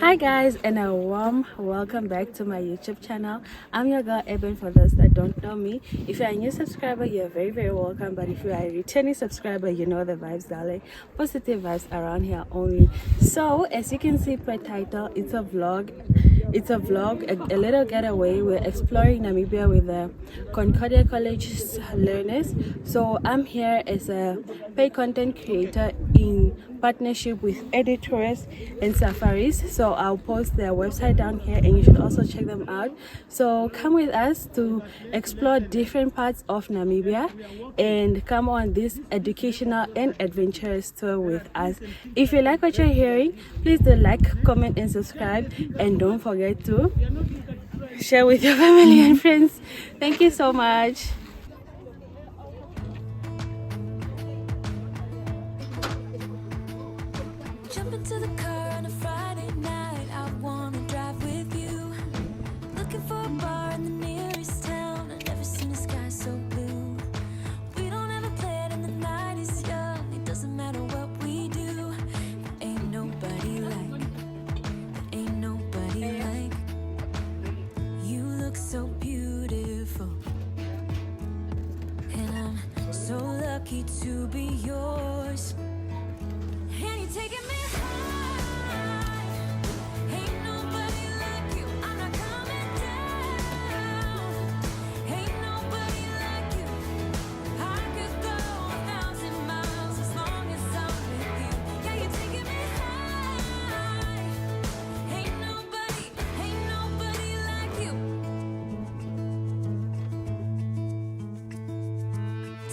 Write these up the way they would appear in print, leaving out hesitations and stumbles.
Hi guys, and a warm welcome back to my YouTube channel. I'm your girl Eben, for those that don't know me. If you're a new subscriber, you're very welcome, but if you are a returning subscriber, you know the vibes, darling. Positive vibes around here only. So as you can see per title, it's a vlog, a little getaway. We're exploring Namibia with the Concordia College learners. So I'm here as a paid content creator in partnership with Adventurous and Safaris. So I'll post their website down here and you should also check them out. So come with us to explore different parts of Namibia and come on this educational and adventurous tour with us. If you like what you're hearing, please do like, comment and subscribe, and don't forget to share with your family and friends. Thank you so much. Jump into the car on a Friday night. I wanna drive with you. Looking for a bar in the nearest town. I've never seen a sky so blue. We don't have a plan and the night is young. It doesn't matter what we do. Ain't nobody like you. Look so beautiful, and I'm so lucky to be yours. And you're taking me high. Ain't nobody like you. I'm not coming down. Ain't nobody like you. I could go 1,000 miles as long as I'm with you. Yeah, you're taking me high. Ain't nobody like you.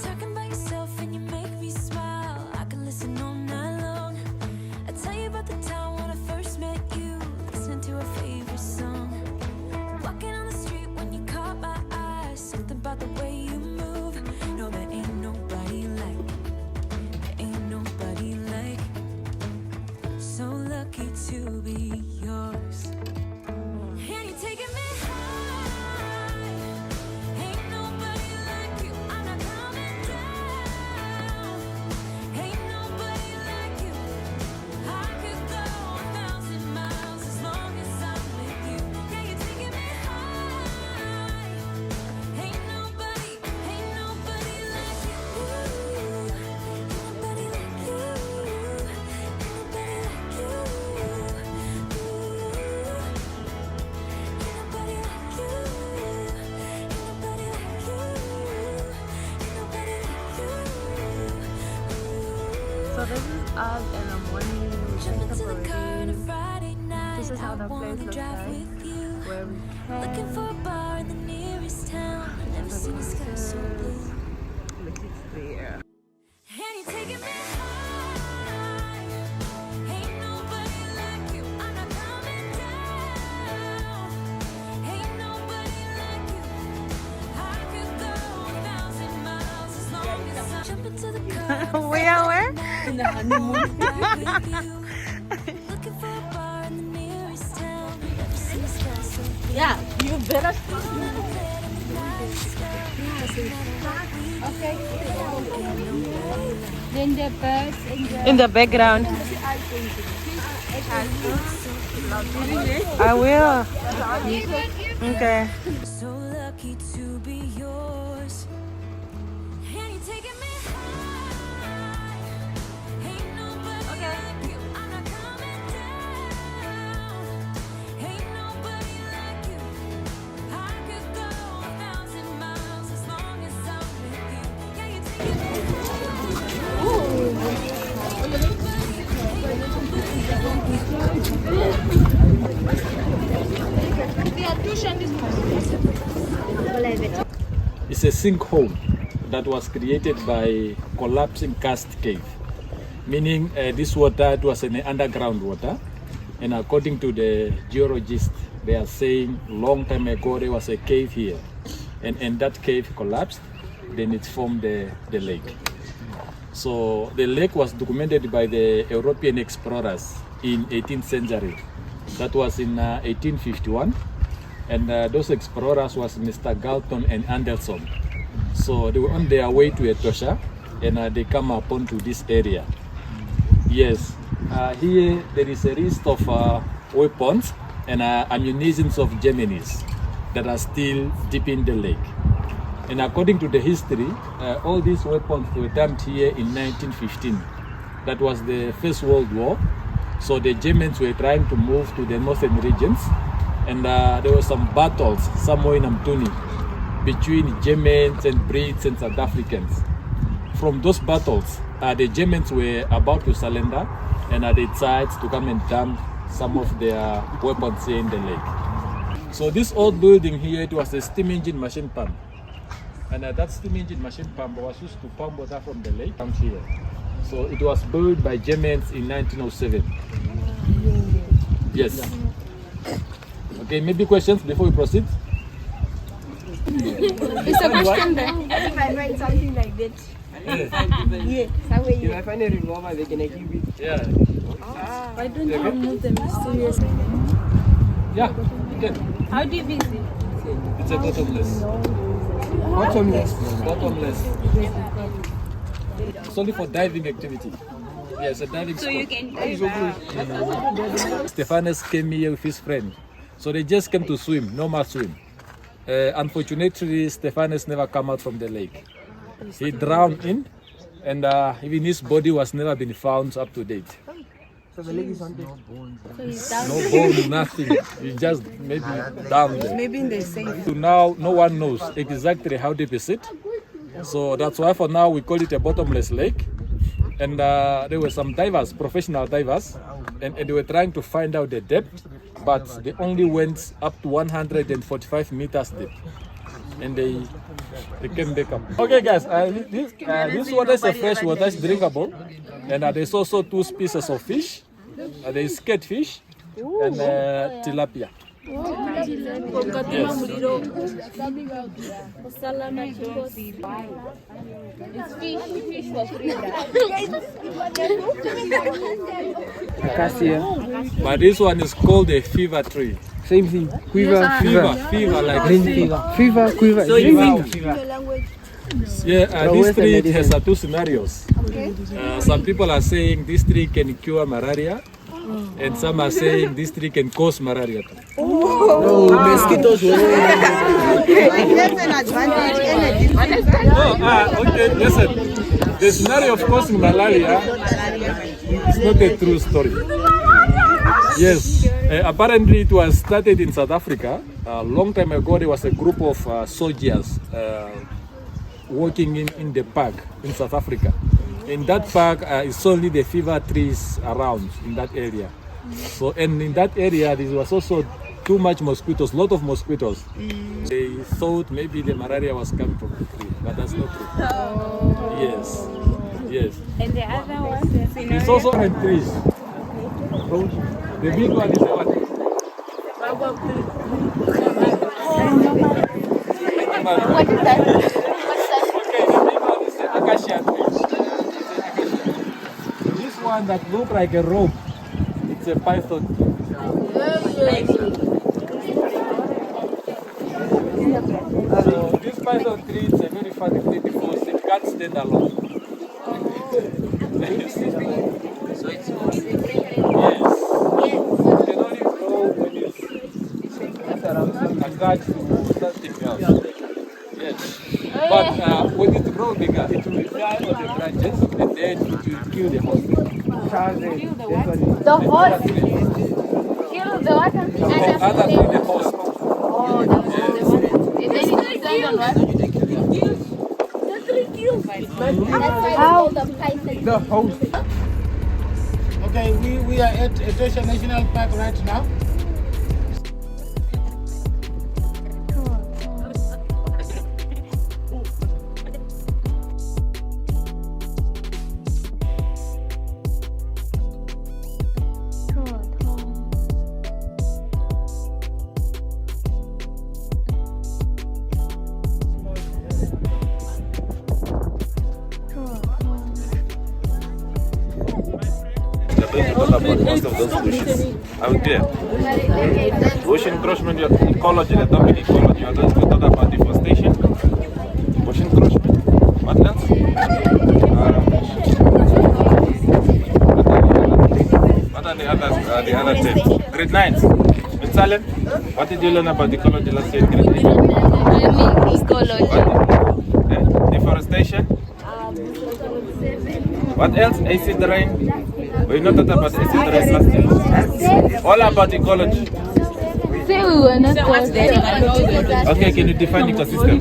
Talking by yourself and you make me smile. I can listen all night long. I tell you about the time when I first met you, listening to a favorite song. Walking on the street when you caught my eye, something about the way you move. No, there ain't nobody like. So lucky to be yours. And you're taking me high. Ain't nobody like you. I'm not coming down. Ain't nobody like you. I could go 1,000 miles as long as I'm with you. Yeah, you're taking me high. Ain't nobody like you. Ain't nobody like you. So this is us in the morning. We Jump wake up into the car on a already. Friday night. This is how I the place wanna looks drive like. with you. Where we Looking for a bar in the nearest town. I've never seen a sky so blue. Look, it's there. And you're taking me high. Ain't nobody like you. I'm not coming down. Ain't nobody like you. I could go 1,000 miles as long as I jump into the car. Where? In the honeymoon. Looking for a bar in the nearest town. I've never seen a sky so blue. Yeah, you better. Okay. Then the birds In the background. I will. Okay. So lucky to be yours. And you're taking me high. Ain't nobody like you. I'm not coming down. Ain't nobody like you. I could go 1,000 miles as long as I'm with you. Yeah, you're taking me It's a sinkhole that was created by collapsing cast cave, meaning this water, it was an underground water, and according to the geologists, they are saying long time ago there was a cave here, and that cave collapsed, then it formed the lake. So the lake was documented by the European explorers in 18th century. That was in 1851. And those explorers was Mr. Galton and Anderson. So they were on their way to Etosha, and they come upon to this area. Yes, here there is a list of weapons and ammunitions of Germany's that are still deep in the lake. And according to the history, all these weapons were dumped here in 1915. That was the First World War. So the Germans were trying to move to the northern regions, and there were some battles somewhere in Amtuni between Germans and Brits and South Africans. From those battles, the Germans were about to surrender, and they decided to come and dump some of their weapons here in the lake. So this old building here, it was a steam engine machine pump. And that steam engine machine pump was used to pump water from the lake down here. So it was built by Germans in 1907. Yes. Okay, maybe questions before we proceed? It's a question there. If I write something like that. If I find a revolver, they can give it. Yeah. Why don't you remove the mysterious? Yeah, you can. How do you fix it? It's a bottomless. Bottomless. Bottomless. It's only for diving activity. Yes, a diving So sport. you can dive. Stephanus came here with his friend. So they just came to swim, normal swim. Unfortunately, Stephanus never come out from the lake. He drowned in, and even his body was never been found up to date. So the leg is haunted. No bone, nothing. He just maybe down there. Maybe in the safe. So now no one knows exactly how deep is it. So that's why for now we call it a bottomless lake. And there were some divers, professional divers, and they were trying to find out the depth, but they only went up to 145 meters deep. And they came back up. Okay guys, this water is a fresh water, it's drinkable. And there's also two species of fish. There is catfish and tilapia. Yes. Fish for free. Acacia. But this one is called a fever tree. Same thing. Quiver, Fever like green fever. Fever, quiver. Same thing. Yeah, this tree it has two scenarios. Some people are saying this tree can cure malaria, and some are saying this tree can cause malaria too. Oh, mosquitoes. Okay, listen. The scenario of causing malaria is not a true story. Yes, apparently it was started in South Africa. A long time ago, there was a group of soldiers working in the park in South Africa. In that park, it's only the fever trees around in that area. So, and in that area, there was also too much mosquitoes, lot of mosquitoes. They thought maybe the malaria was coming from the tree, but that's not true. Yes, yes. And the other one? It's also in trees. The big one is what? What is that? Okay, the big one is the acacia tree. This one that looks like a rope, it's a python tree. So this python tree is a very funny tree because it can't stand alone. So it's yes. It can only grow when it's attached to something else. Yes. But when it grows bigger, it will fly on the branches and then it will kill the host. The horse. Kill the what? Other than the host. Oh, the horse. And then it depends on what? How? The host. Okay, we are at Etosha National Park right now. Most of those bushes out there. Bush encroachment, ecology, the topic ecology, you're going to talk about deforestation, bush encroachment, wetlands. What are the others? The other 10? Grade 9. Salem, what did you learn about ecology last year in grade 8? Deforestation? What else? Acid rain? We not talked about acid rain last year. All about ecology. Okay, can you define ecosystem?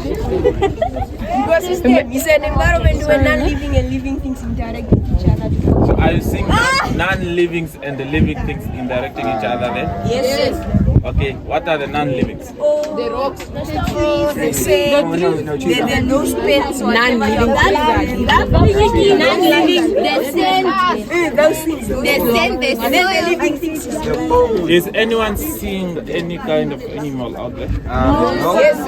Ecosystem is an environment where non-living and living things interact with each other. So are you seeing non-livings and the living things indirecting each other there? Yes. Okay, what are the non-livings? The rocks, the trees, the sand, those pets, non-living things. Non-living, the sand, those things. The sand, the living things. Is anyone seeing any kind of animal out there? Yes.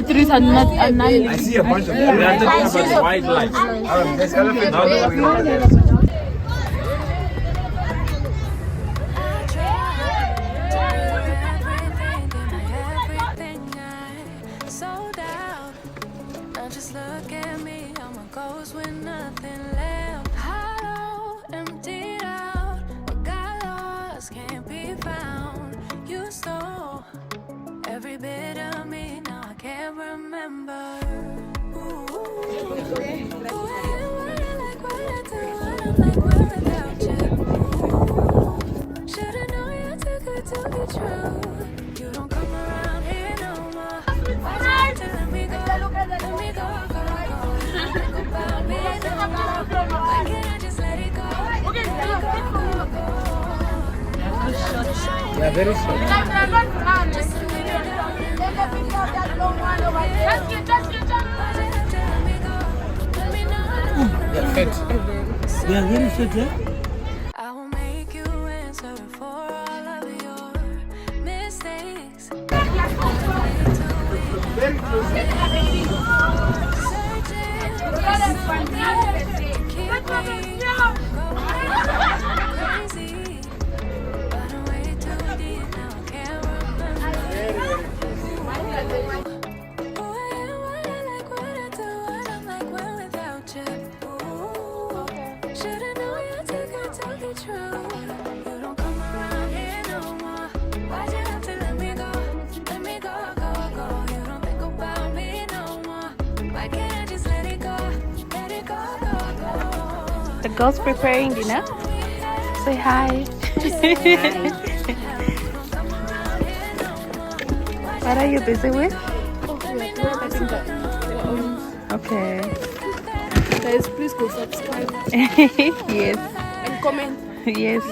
Trees are not I see a bunch of We are talking about wildlife. There's elephants all the way over there. Just look at me, I'm a ghost with nothing left. Hollow, emptied out. What got lost can't be found. You stole every bit of me, now I can't remember. Ooh, what I like, what I do, what I'm like, where without you. Ooh, should've known you too good to be true. You don't come around here no more. Why'd you have to let me go? Let me go, go, go. Think about me no more. Why can't I just let it go? Let it go, go, go. Yeah, very short. Just let me go. Yeah, very short, yeah? I will make you answer for all of your mistakes. The girls preparing dinner. Say hi. What are you busy with? Okay. Guys, please go subscribe Yes. and comment. Yes.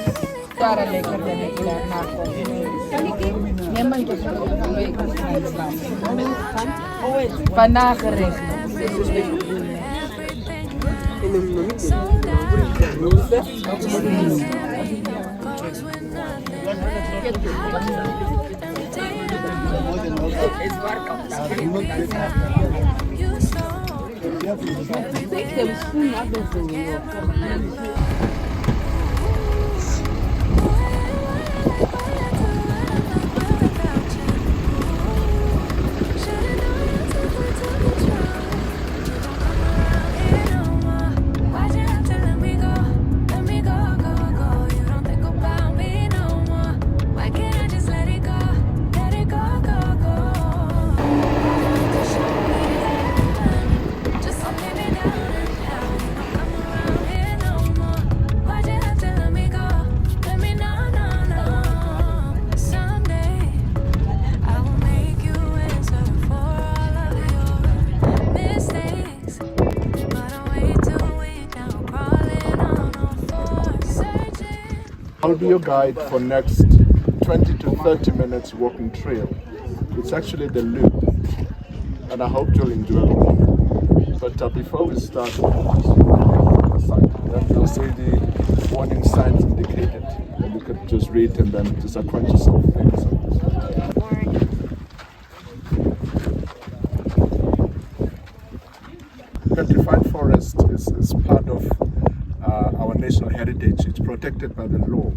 I'll be your guide for next 20 to 30 minutes walking trail. It's actually the loop, and I hope you'll enjoy it. But before we start, then you'll see the warning signs indicated, and you could just read and then just acquaint yourself with things. Petrified forest is part of our national heritage. It's protected by the law.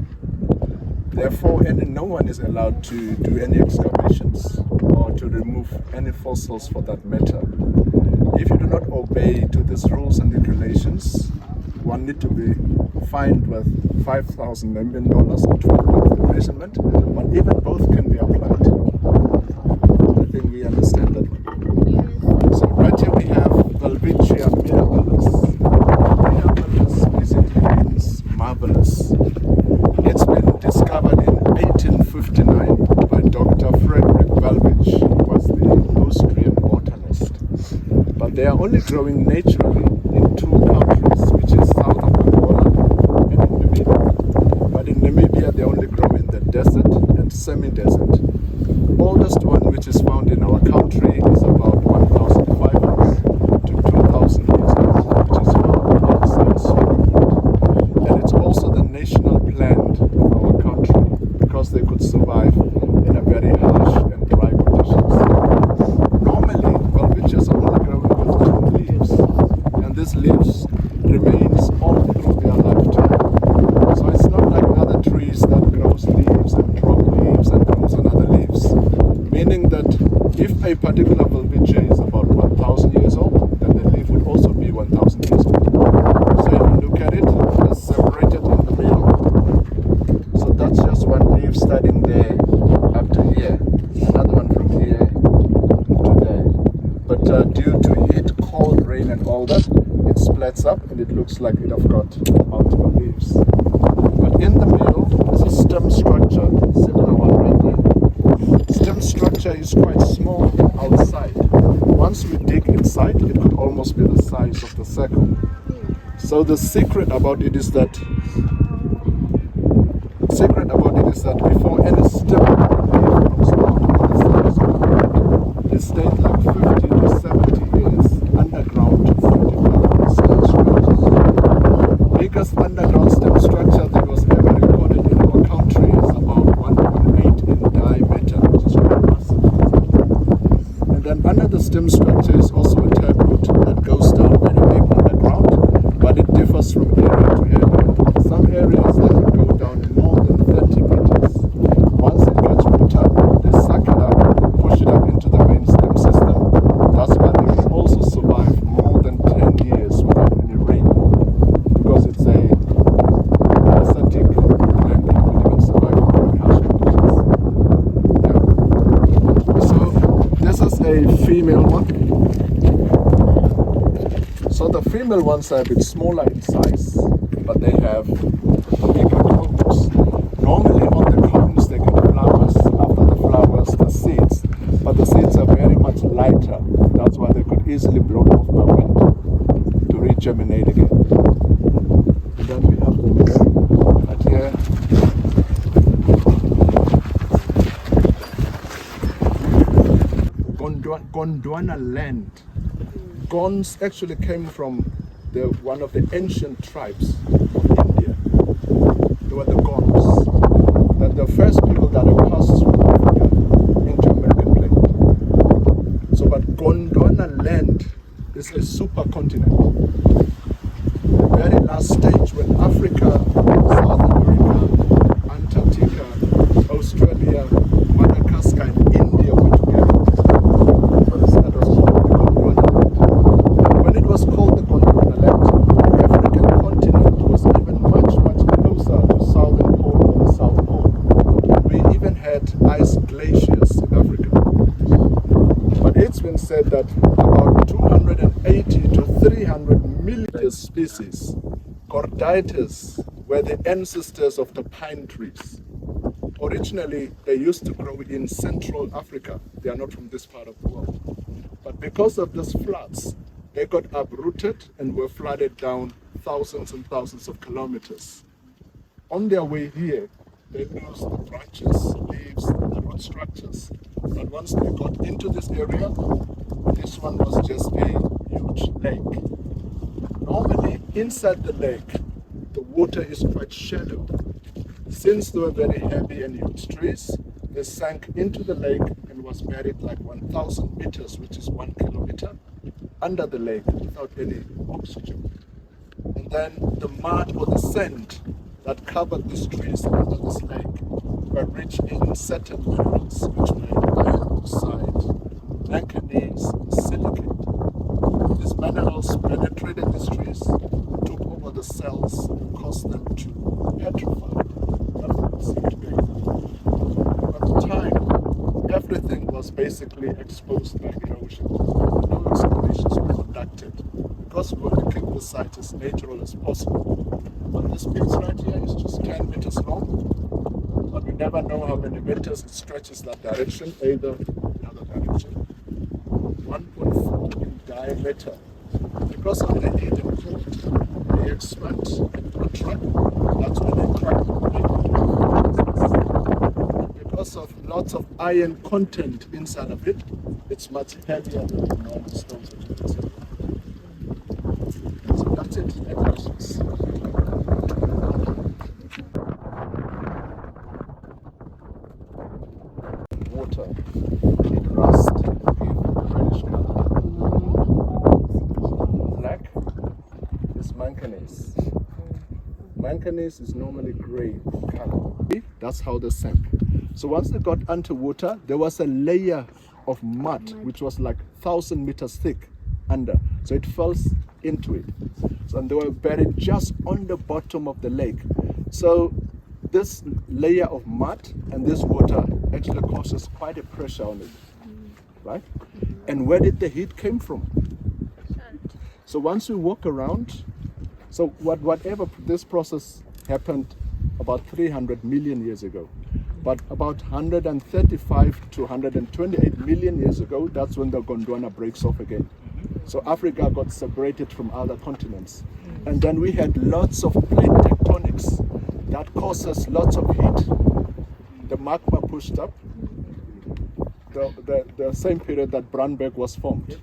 Therefore, no one is allowed to do any excavations or to remove any fossils for that matter. If you do not obey to these rules and regulations, one need to be fined with $5,000 Namibian and 12 months imprisonment, but even both can be applied. I think we understand that one. So right here we have Welwitschia mirabilis. Mirabilis basically means marvelous. It's been discovered in 1859 by Dr. Frederick Welwitsch, who was the Austrian botanist. But they are only growing naturally in 2 countries, which is south of Angola and in Namibia. But in Namibia they only grow in the desert and semi-desert. Oldest one which is found in our country is about 1,500 to 2,000 years old, which is found outside Switzerland. And it's also the national plant of our country because they could survive in a very harsh and dry conditions. Normally, welwitschia are only growing with 2 leaves, and these leaves remains all through their lifetime. So it's not like other trees that grows leaves and drop leaves and grows another leaves. Meaning that if a particular welwitschia is about 1,000 years old, then the leaf would also be 1,000 years old. So if you look at it, it's separated in the middle. So that's just one leaf starting there up to here, another one from here to there. But due to heat, cold, rain and all that, it splits up and it looks like it have got multiple leaves. But in the middle is a stem structure, similar one right there. Stem structure is quite small outside. Once we dig inside, it could almost be the size of the circle. So the secret about it is that before any stem comes out of the size of the plant, it stayed like 50 to 70 years underground to develop stem structures. Biggest underground stem structure that was ever recorded in our country is about 1.8 in diameter, which is quite massive. And then under the stem structure is also a taproot that goes down very deep underground, but it differs from area to area. Some areas that would go down more than 30 meters. Once it gets put up, they suck it up, push it up into the main stem system. That's why they can also survive more than 10 years without any rain, because it's a parasitic plant that will even survive in very harsh conditions. Yeah. So this is a female one. So the female ones are a bit smaller in size, but they have bigger cones. Normally on the cones they get flowers, after the flowers the seeds, but the seeds are very much lighter. That's why they could easily blown off by wind to regerminate again. And then we have them right here. Gondwana land. Gonds actually came from one of the ancient tribes of India. They were the Gonds. That the first people that have passed through Africa into American plate. So, but Gondwana land is a supercontinent. The very last stage when Africa, South America, Antarctica, Australia, Madagascar and India were together. That was called the Gondwana land. When it was called the Gondwana land, the African continent was even much closer to Southern Pole than the South Pole. We even had ice glaciers in Africa. But it's been said that about 280 to 300 million species, Chordates, were the ancestors of the pine trees. Originally, they used to grow in Central Africa. They are not from this part of the world. But because of these floods, they got uprooted and were flooded down thousands and thousands of kilometers. On their way here, they lost the branches, leaves, the root structures. But once they got into this area, this one was just a huge lake. Normally, inside the lake, the water is quite shallow. Since they were very heavy and huge trees, they sank into the lake and was buried like 1,000 meters, which is 1 kilometer, under the lake without any oxygen. And then the mud or the sand that covered these trees under this lake were rich in certain minerals, which were iron oxide, manganese, and silicate. These minerals penetrated these trees, took over the cells, and caused cause them to petrify. That's what we see today. At the time, everything was basically exposed by erosion. No excavations were conducted because we want to keep the site as natural as possible. But this piece right here is just 10 meters long, but we never know how many meters it stretches that direction, either the other direction. 1.4 in diameter. Because of the heat and cold, they expand and contract. That's when they crack. Because of lots of iron content inside of it, it's much heavier than the normal stones that you can see. So that's it. Any questions? Water, it rust, reddish color. Black is manganese. Manganese is normally gray color. That's how they sank. So once they got underwater, there was a layer of mud which was like 1,000 meters thick under. So it fell into it. So, and they were buried just on the bottom of the lake. So this layer of mud and this water actually causes quite a pressure on it, right? And where did the heat came from? So once we walk around, so whatever this process happened about 300 million years ago, but about 135 to 128 million years ago, that's when the Gondwana breaks off again. So Africa got separated from other continents. And then we had lots of plate tectonics that causes lots of heat. The magma pushed up, the same period that Brandberg was formed.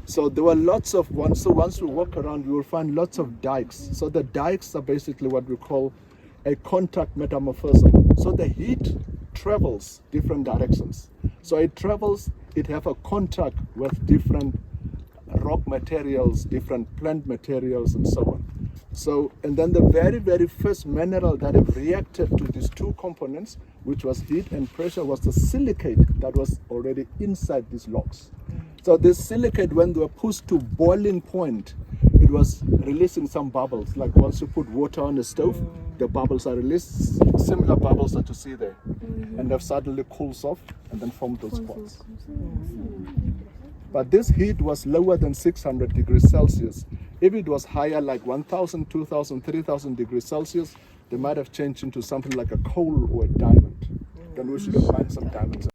So there were lots of ones. So once we walk around, we will find lots of dikes. So the dikes are basically what we call a contact metamorphism. So the heat travels different directions. So it travels, it have a contact with different rock materials, different plant materials, and so on. So, and then the very, very first mineral that have reacted to these two components, which was heat and pressure, was the silicate that was already inside these rocks. So this silicate, when they were pushed to boiling point, it was releasing some bubbles. Like once you put water on the stove, the bubbles are released, similar bubbles that you see there. And they suddenly cools off and then form those spots. But this heat was lower than 600 degrees Celsius. If it was higher, like 1,000, 2,000, 3,000 degrees Celsius, they might have changed into something like a coal or a diamond. Then we should have found some diamonds.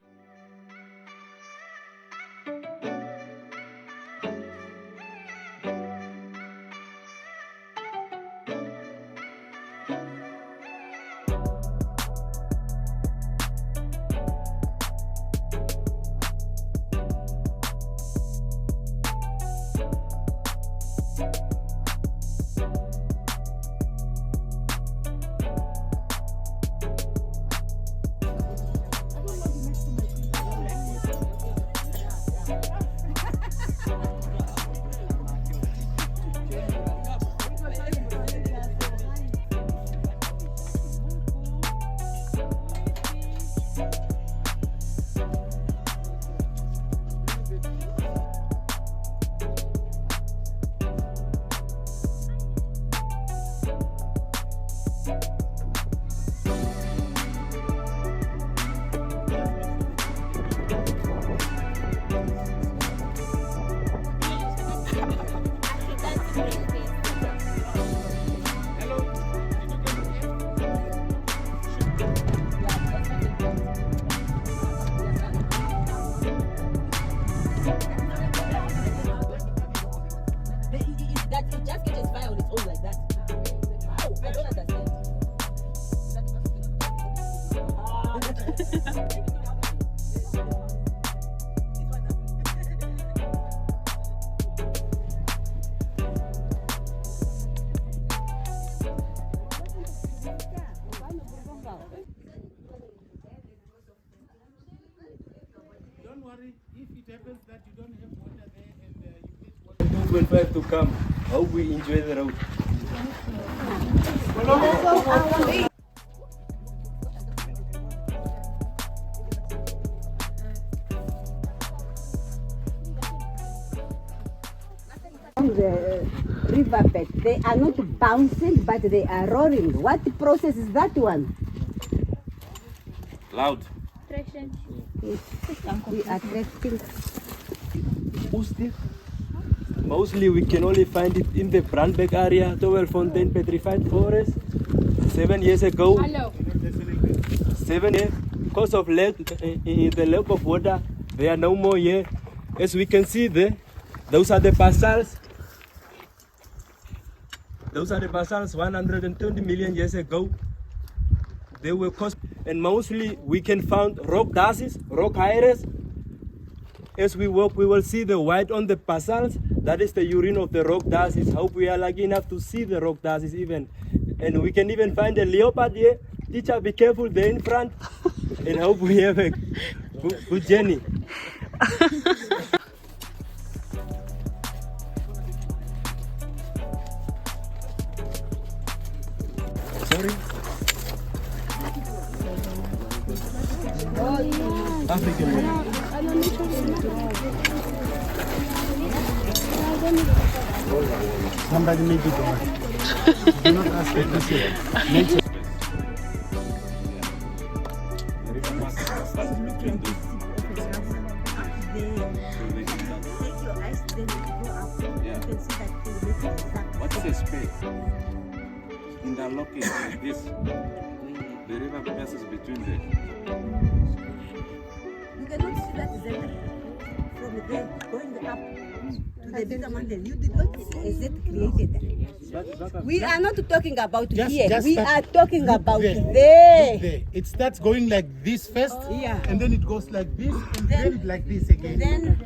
Don't worry, if it happens that you don't have water there and you get water. 2.5 to come. How we enjoy the road. riverbed. They are not bouncing, but they are roaring. What process is that one? Loud. We are tracking. Mostly we can only find it in the Brandbeck area, Towelfontein Petrified Forest. 7 years ago, 7 years, because of lack, in the lack of water, they are no more here. As we can see there, those are the basals. Those are the basals 120 million years ago. They were caused, and mostly we can find rock daces, rock hires. As we walk, we will see the white on the basals. That is the urine of the rock daces. Hope we are lucky enough to see the rock daces even. And we can even find a leopard here. Teacher, be careful there in front. And hope we have a good journey. Sorry. African one. Somebody need to go. Do not ask a question. What is a spray? Interlocking like this. The river passes between them. You cannot see that zebra from there going up to the bigger mountain. You did not see a Z created there. We are not talking about here. We are talking about there. It starts going like this first, Yeah. and then it goes like this, and then it like this again. Then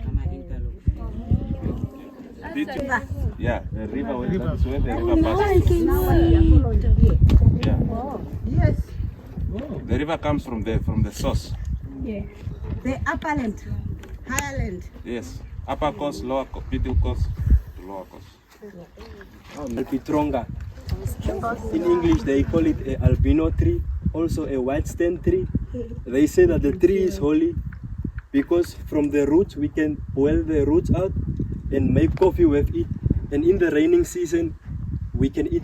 Yeah, the river, that's where the river passes. now we are following here. Yeah. Yes. The river comes from the source. The upper land, higher land. Yes. Upper coast, lower coast, middle coast to lower coast. Alpitronga. In English, they call it a albino tree, also a white stem tree. They say that the tree is holy because from the roots we can boil the roots out and make coffee with it. And in the raining season, we can eat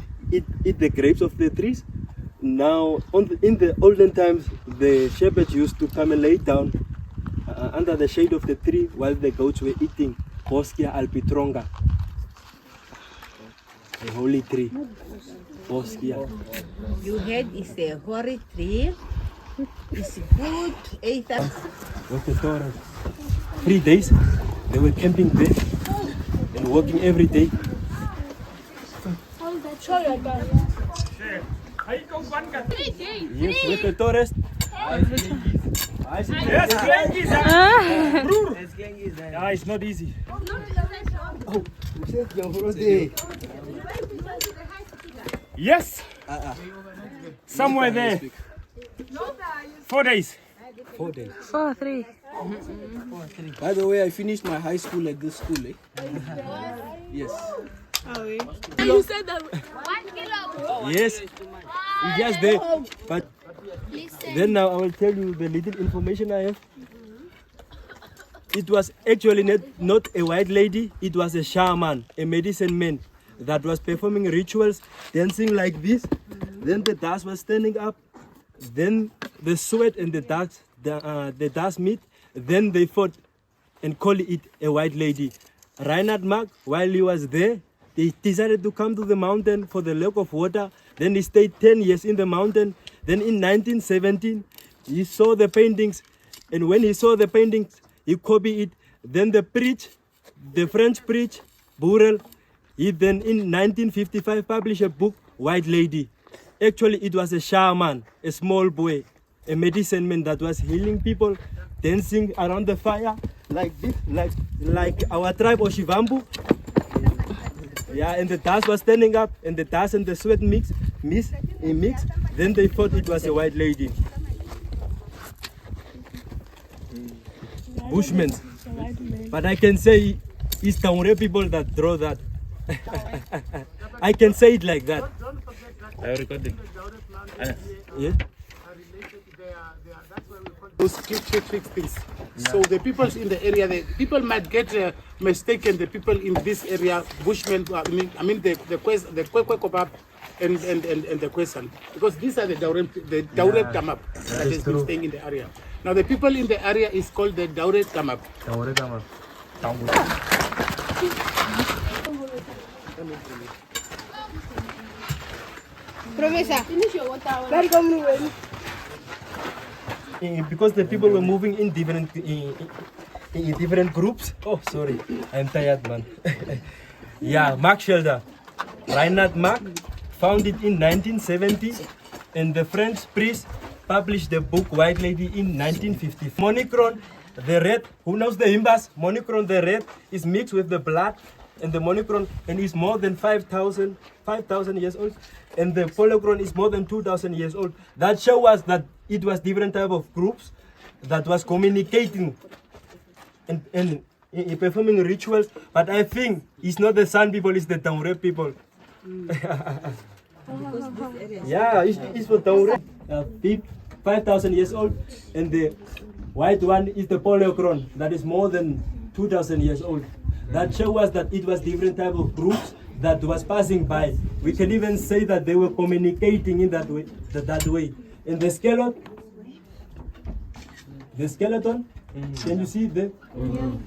the grapes of the trees. Now, in the olden times, the shepherds used to come and lay down under the shade of the tree while the goats were eating Boscia alpitronga, a holy tree. Boscia. You heard it's a hoary tree. It's good. 8 hours. With the Torah. 3 days, they were camping there and working every day. Yes, with the tourist. Yeah, it's not easy. Yes. Somewhere there. 4 days. 4 days. 4, 3. By the way, I finished my high school at this school. Yes. You said that. Yes. It's just there. But then now I will tell you the little information I have. It was actually not a white lady. It was a shaman, a medicine man that was performing rituals, dancing like this. Then the dust was standing up. Then the sweat and the dust meet. Then they fought and called it a white lady. Reinhard Mark, while he was there, he decided to come to the mountain for the lack of water. Then he stayed 10 years in the mountain. Then in 1917, he saw the paintings. And when he saw the paintings, he copied it. Then the French priest, Bourrel, he then in 1955 published a book, White Lady. Actually, it was a shaman, a small boy, a medicine man that was healing people, dancing around the fire like this, like our tribe Oshivambu. Yeah, and the dust was standing up, and the dust and the sweat mixed. Then they thought it was a white lady. Bushmen. But I can say it's Taure people that draw that. I can say it like that. I recorded. Yeah? That's why we call those click things. So the people in the area, the people might get mistaken. The people in this area, Bushmen, I mean the Kwekwe and the Kwesan, because these are the Dauret Kamap that has been staying in the area. Now the people in the area is called the Dauret Kamap. Professor, because the people were moving in different groups. Oh, sorry, I'm tired, man. Yeah, Mark Shelder, Reinhard Mark, found it in 1970, and the French priest published the book White Lady in 1950. Monicron, the red, who knows the Himbas? Monicron, the red, is mixed with the blood, and the monicron and is more than 5,000 years old, and the polychron is more than 2,000 years old. That shows us that it was different type of groups that was communicating and performing rituals. But I think it's not the San people, it's the Taure people. Yeah, it's for Taure. 5,000 years old, and the white one is the polychron that is more than 2,000 years old. That shows us that it was different type of groups that was passing by. We can even say that they were communicating in that way. And the skeleton, can you see there?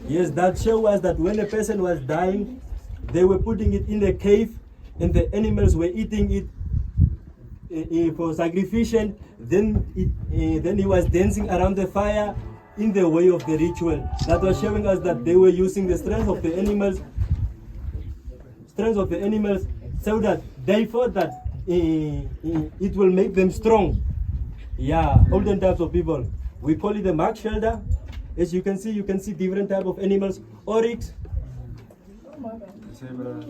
Yes, that shows us that when a person was dying, they were putting it in a cave, and the animals were eating it for sacrifice. Then he was dancing around the fire in the way of the ritual. That was showing us that they were using the strength of the animals, so that they thought that it will make them strong. Yeah, olden types of people. We call it the mark shelter. As you can see different type of animals. Oryx. Zebra.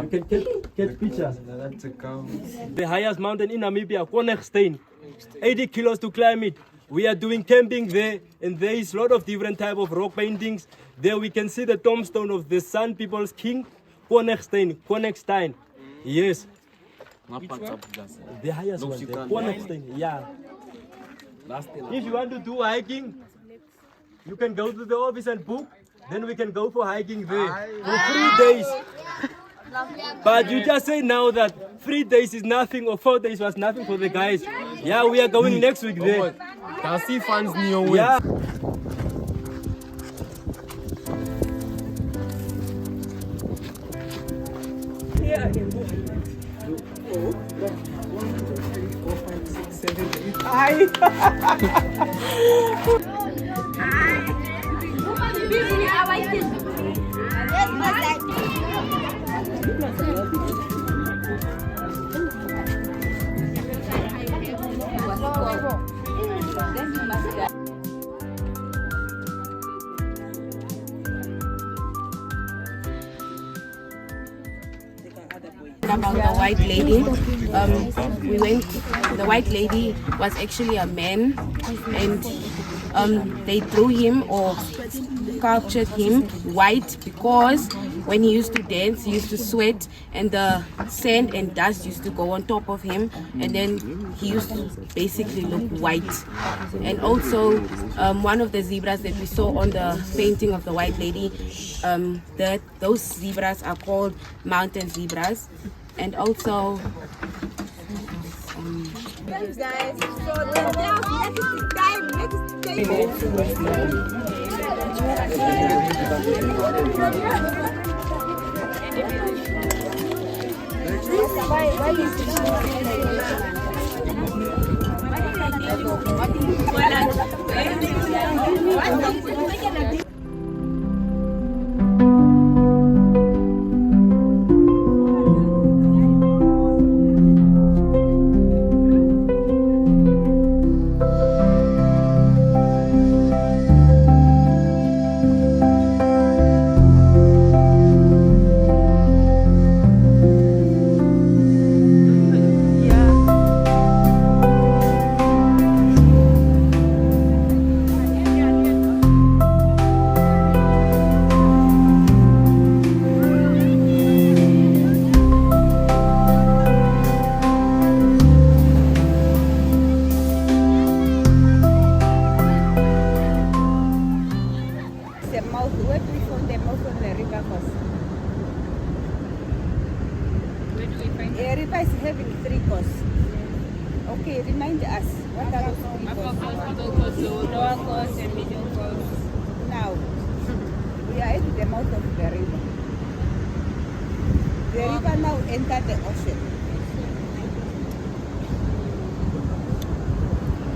You can get pictures. That's a cow. The highest mountain in Namibia, Koningstein. 80 kilos to climb it. We are doing camping there, and there is a lot of different type of rock paintings. There we can see the tombstone of the San people's king, Koningstein. Yes. The highest one, Koningstein. Yeah. If you want to do hiking, you can go to the office and book. Then we can go for hiking there for 3 days. But you just say now that 3 days is nothing, or 4 days was nothing for the guys. Yeah, we are going next week there. Can see fans near way. Yeah. About the white lady, the white lady was actually a man, and they drew him or sculptured him white because when he used to dance, he used to sweat, and the sand and dust used to go on top of him, and then he used to basically look white. And also one of the zebras that we saw on the painting of the white lady, those zebras are called mountain zebras. And also Thanks guys. So next time, river is having 3 courses. Okay, remind us, what are those 3 courses? Lower course and medium course. Now, we are at the mouth of the river. The river now entered the ocean.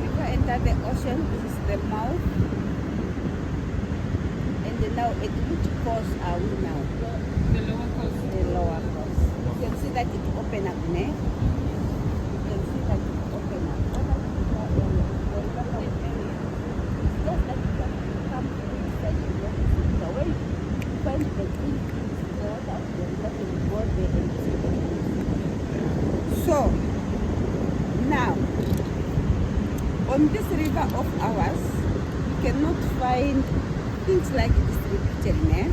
River entered the ocean, this is the mouth. And then now, at which course are we now? The lower course. The lower course. You can see that it opened up, ne? You can see that it opened up. What are the river area? The river area. It's just that you can come to this side and go to the way you find the green things, the water of the river can go there and see the things. So, now, on this river of ours, you cannot find things like this tributary,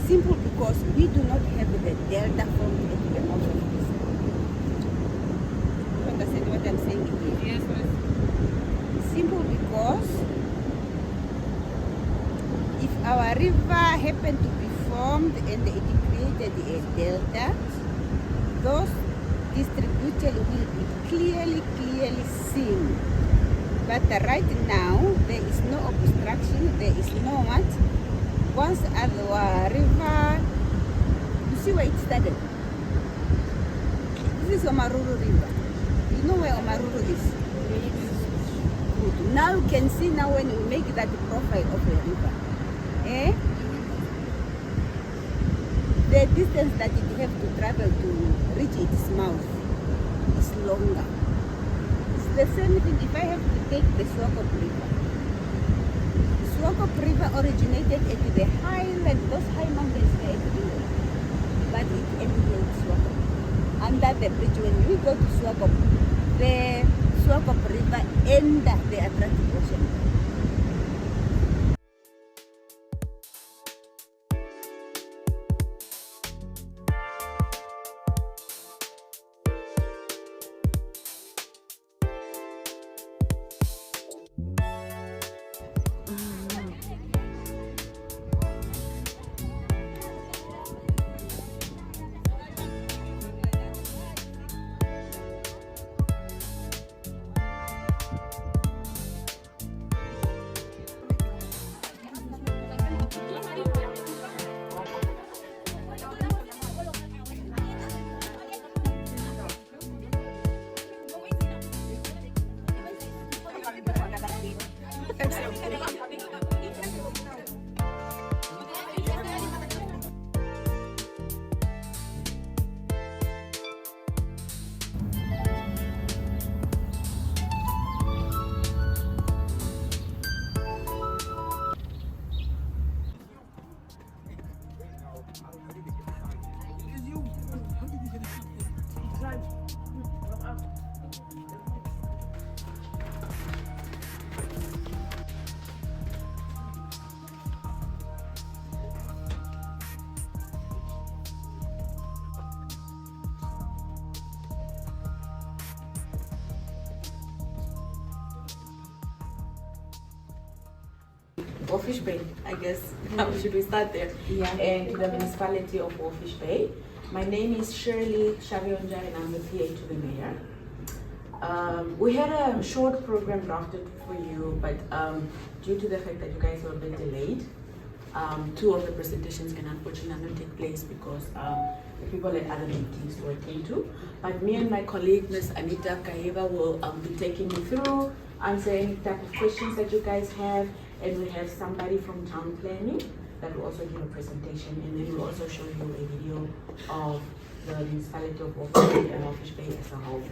simple because we do not have the delta formed at the mouth of this. You understand what I'm saying here? Yes, miss. Simple because if our river happened to be formed and it created a delta, this tributary will be clearly seen. But right now, there is no obstruction, there is no what. Once our river, you see where it started? This is Omaruru River. You know where Omaruru is? Good. Now you can see now when you make that profile of the river. The distance that it has to travel to reach its mouth is longer. The same thing if I have to take the Swakop River. The Swakop River originated at the highland, those high mountains there at England. But it ended in Swakop. Under the bridge, when we go to Swakop, the Swakop River ends the Atlantic Ocean. Fish Bay, I guess. Should we start there? Yeah. And the municipality of Fish Bay. My name is Shirley Shavionja and I'm the PA to the mayor. We had a short program drafted for you, but due to the fact that you guys were a bit delayed, 2 of the presentations can unfortunately not take place because the people at other meetings were into. But me and my colleague, Ms. Anita Kaeva, will be taking you through, answering any type of questions that you guys have, and we have somebody from town planning that will also give a presentation, and then we'll also show you a video of the municipality of Fish Bay and Fish Bay as a whole.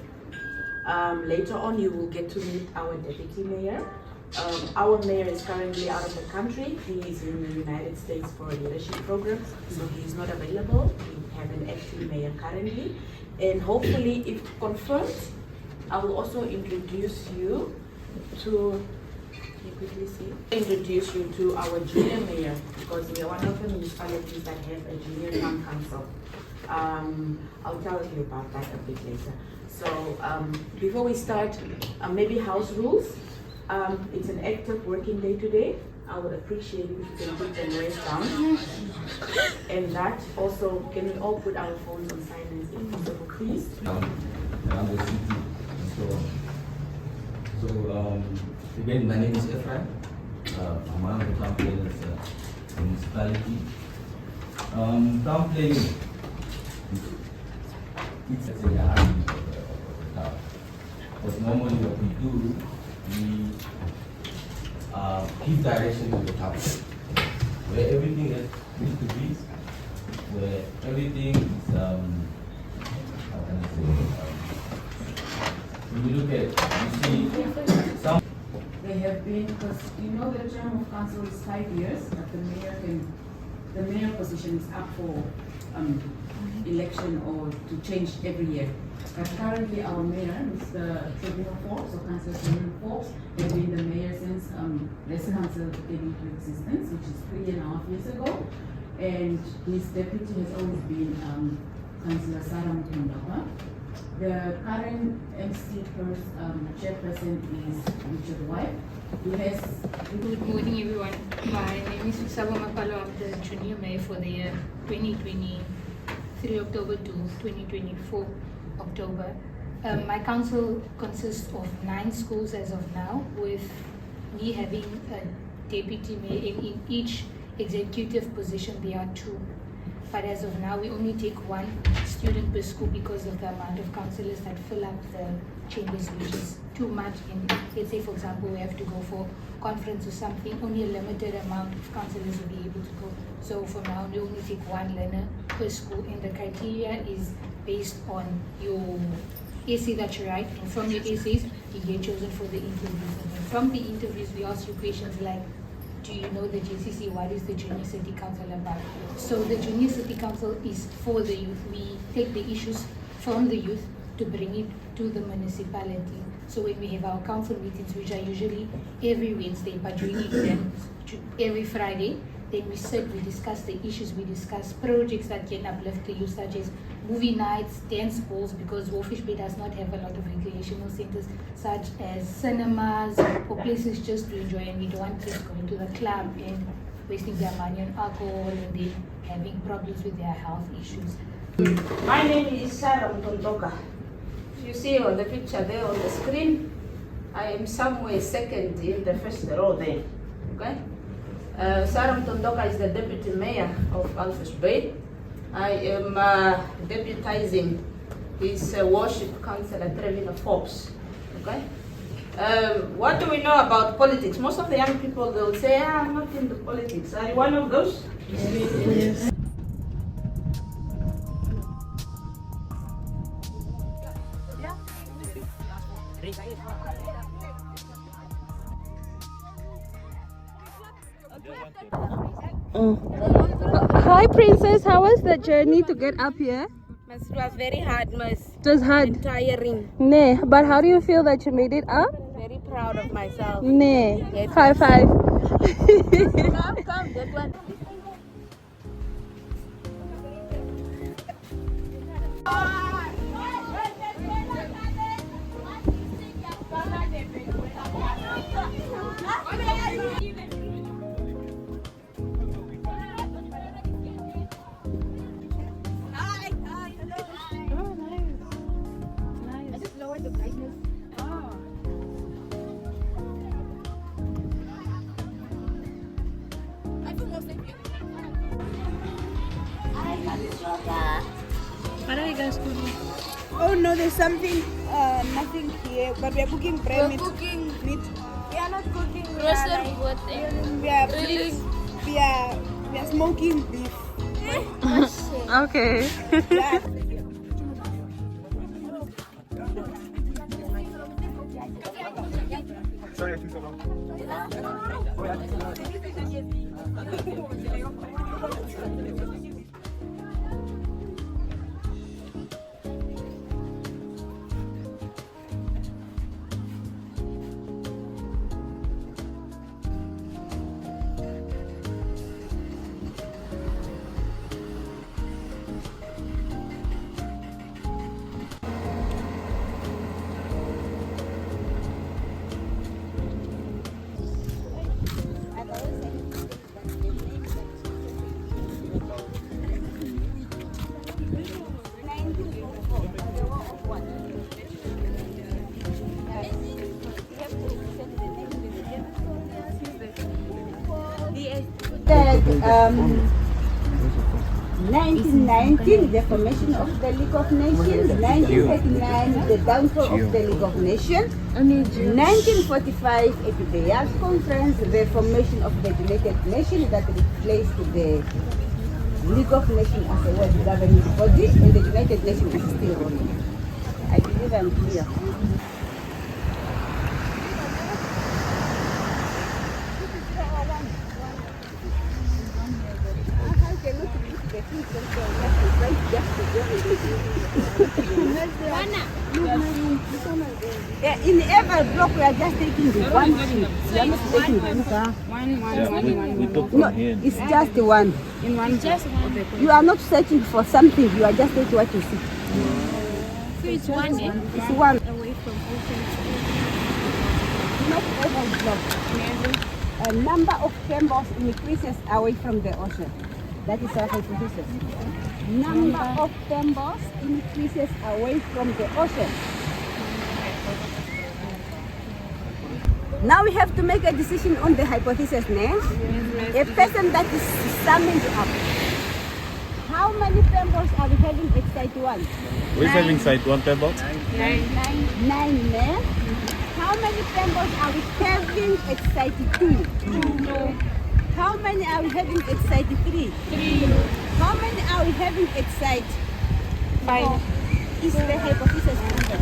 Later on, you will get to meet our deputy mayor. Our mayor is currently out of the country. He is in the United States for a leadership program, so he is not available. We have an acting mayor currently, and hopefully, if confirmed, I will also introduce you to. Introduce you to our junior mayor, because we are one of the municipalities that have a junior town council. I'll tell you about that a bit later. So before we start, maybe house rules. It's an active working day today. I would appreciate it if you can put the noise down. And that also, can we all put our phones on silence if possible, please? Around the city and so on. So again, my name is Efraim. I'm one of the town planners in the municipality. Town planning, it's in the heart of the town. But normally what we do, we give direction to the town, where everything else needs to be, where everything is, how can I say, when you look at, you see some. They have been, because you know the term of council is 5 years, but the mayor position is up for election or to change every year. But currently our mayor, Mr. Tribunal Forbes, or Councillor Tribunal Forbes, has been the mayor since this council came into existence, which is 3.5 years ago. And his deputy has always been Councillor Sarah Mutondaba. The current MC chairperson is Richard White. He has. Good morning, everyone. My name is Sabo Mapalo. I'm the junior mayor for the year 2023 October to 2024 October. My council consists of 9 schools as of now, with me having a deputy mayor. In each executive position, there are 2. But as of now, we only take 1 student per school because of the amount of councillors that fill up the chambers, which is too much. And let's say, for example, we have to go for conference or something, only a limited amount of councillors will be able to go. So for now, we only take 1 learner per school, and the criteria is based on your essay that you write, and from your essays, you get chosen for the interviews. And then from the interviews, we ask you questions like, do you know the JCC? What is the Junior City Council about? So the Junior City Council is for the youth. We take the issues from the youth to bring it to the municipality. So when we have our council meetings, which are usually every Wednesday, but during exams every Friday, then we sit, we discuss the issues, we discuss projects that can uplift the youth, such as movie nights, dance halls, because Wolfish Bay does not have a lot of recreational centers, such as cinemas or places just to enjoy, and we don't want kids going to the club and wasting their money on alcohol and then having problems with their health issues. My name is Sarah Mtondoka. You see on the picture there on the screen, I am somewhere second in the first row there. Okay? Sarah Mtondoka is the deputy mayor of Wolfish Bay. I am deputizing his worship councillor Trevina Forbes. Okay? What do we know about politics? Most of the young people, they'll say, I'm not into politics. Are you one of those? Yes. Hi, Princess. How was the journey to get up here? It was very hard, miss. It was hard. And tiring. Nah, but how do you feel that you made it up? Very proud of myself. Nah. Yes, High five. Come, that one. What are you guys cooking? Oh no, there's something, nothing here, but we are cooking bread We're meat. cooking Meat. We are not cooking. roasted with We are, Really? we are smoking beef. Okay. Yeah. Sorry, I took so long. 1919, the formation of the League of Nations. 1939, the downfall of the League of Nations. 1945, at the Yale Conference, the formation of the United Nations that replaced the League of Nations as a world governing body, and the United Nations is still running. I believe I'm clear. In every block, we are just taking the one sheet. We are not taking two. We took No, from here. it's just one. In one just one. You are not searching for something. You are just taking what you see. So it's one. It's one. Away from ocean. Not every block. A number of temples increases away from the ocean. That is our hypothesis. Number of temples increases away from the ocean. Now we have to make a decision on the hypothesis, ne? A person that is summoned up. How many temples are we having at site 1? We're having site 1 temple. 9, ne? How many temples are we having at site 2? 2. How many are we having at site 3? 3. How many are we having at site 5? Is the hypothesis proven?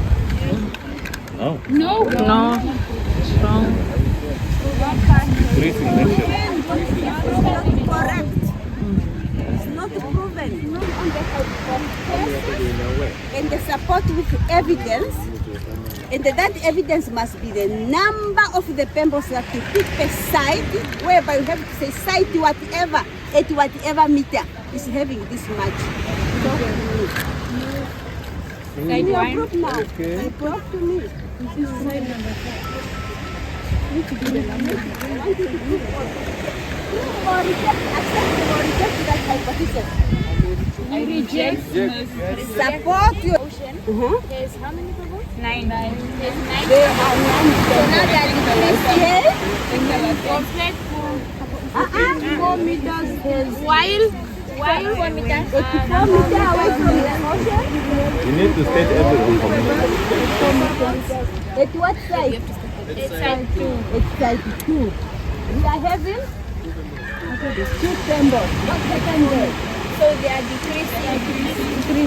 No. No. No. Strong. 3 selection. Correct. It's not proven. Not on the hypothesis and the support with evidence. And that evidence must be the number of the temples that you pick per site, whereby you have to say site whatever, at whatever meter is having this much. So Site you are 1. proof now. You prove to me. This is site number 5. Or reject, accept or reject that hypothesis. I reject. Support your There's how many people? 9. There's 9. There are 9. So now they are decreased. Complete 4 meters. while 4 meters. 84 meters away from the ocean. You need to state every information. At what side? It's site 2. It's side 2. We are having 2 temples. What happened there? So they are decreasing.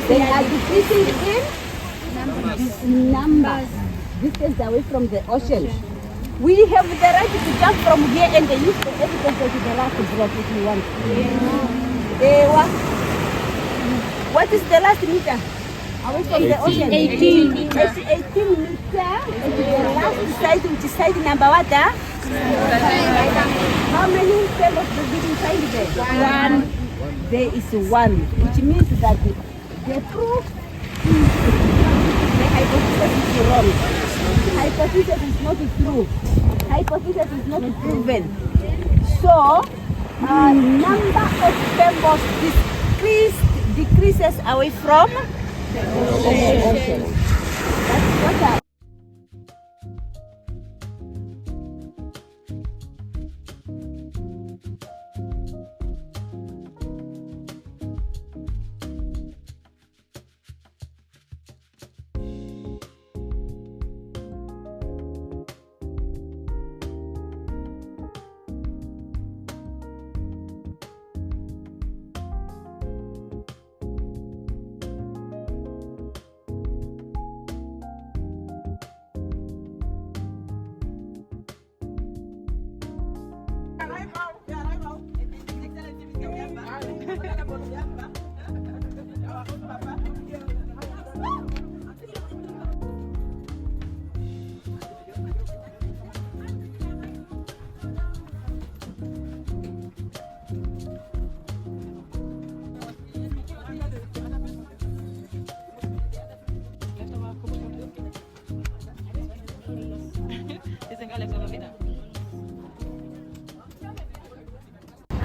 They are decreasing in numbers. Distance away from the ocean. We have the right to jump from here and they use the evidence to the last block if you want. What is the last meter? Away from the ocean? 18 It's 18 meters. It's the last side, which is side number what? How many tables do we find there? 1. There is 1, which means that the proof is the hypothesis is wrong. Hypothesis is not true. Hypothesis is not proven. So, number of temples decreases away from the ocean. That's what I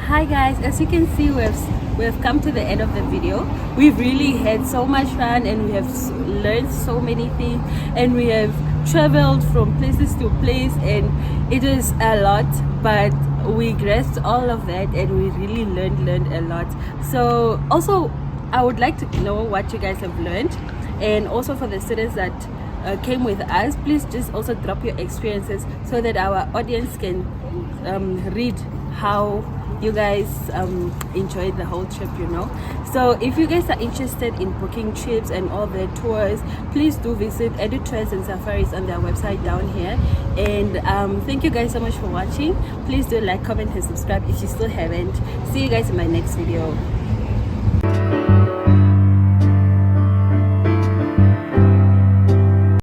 Hi guys, as you can see, we've come to the end of the video. We've really had so much fun and we have learned so many things, and we have traveled from places to place, and it is a lot, but we grasped all of that and we really learned a lot. So also I would like to know what you guys have learned, and also for the students that came with us, please just also drop your experiences so that our audience can read how you guys enjoyed the whole trip, you know. So if you guys are interested in booking trips and all the tours, please do visit Adventurous and Safaris on their website down here. And thank you guys so much for watching. Please do like, comment and subscribe if you still haven't. See you guys in my next video.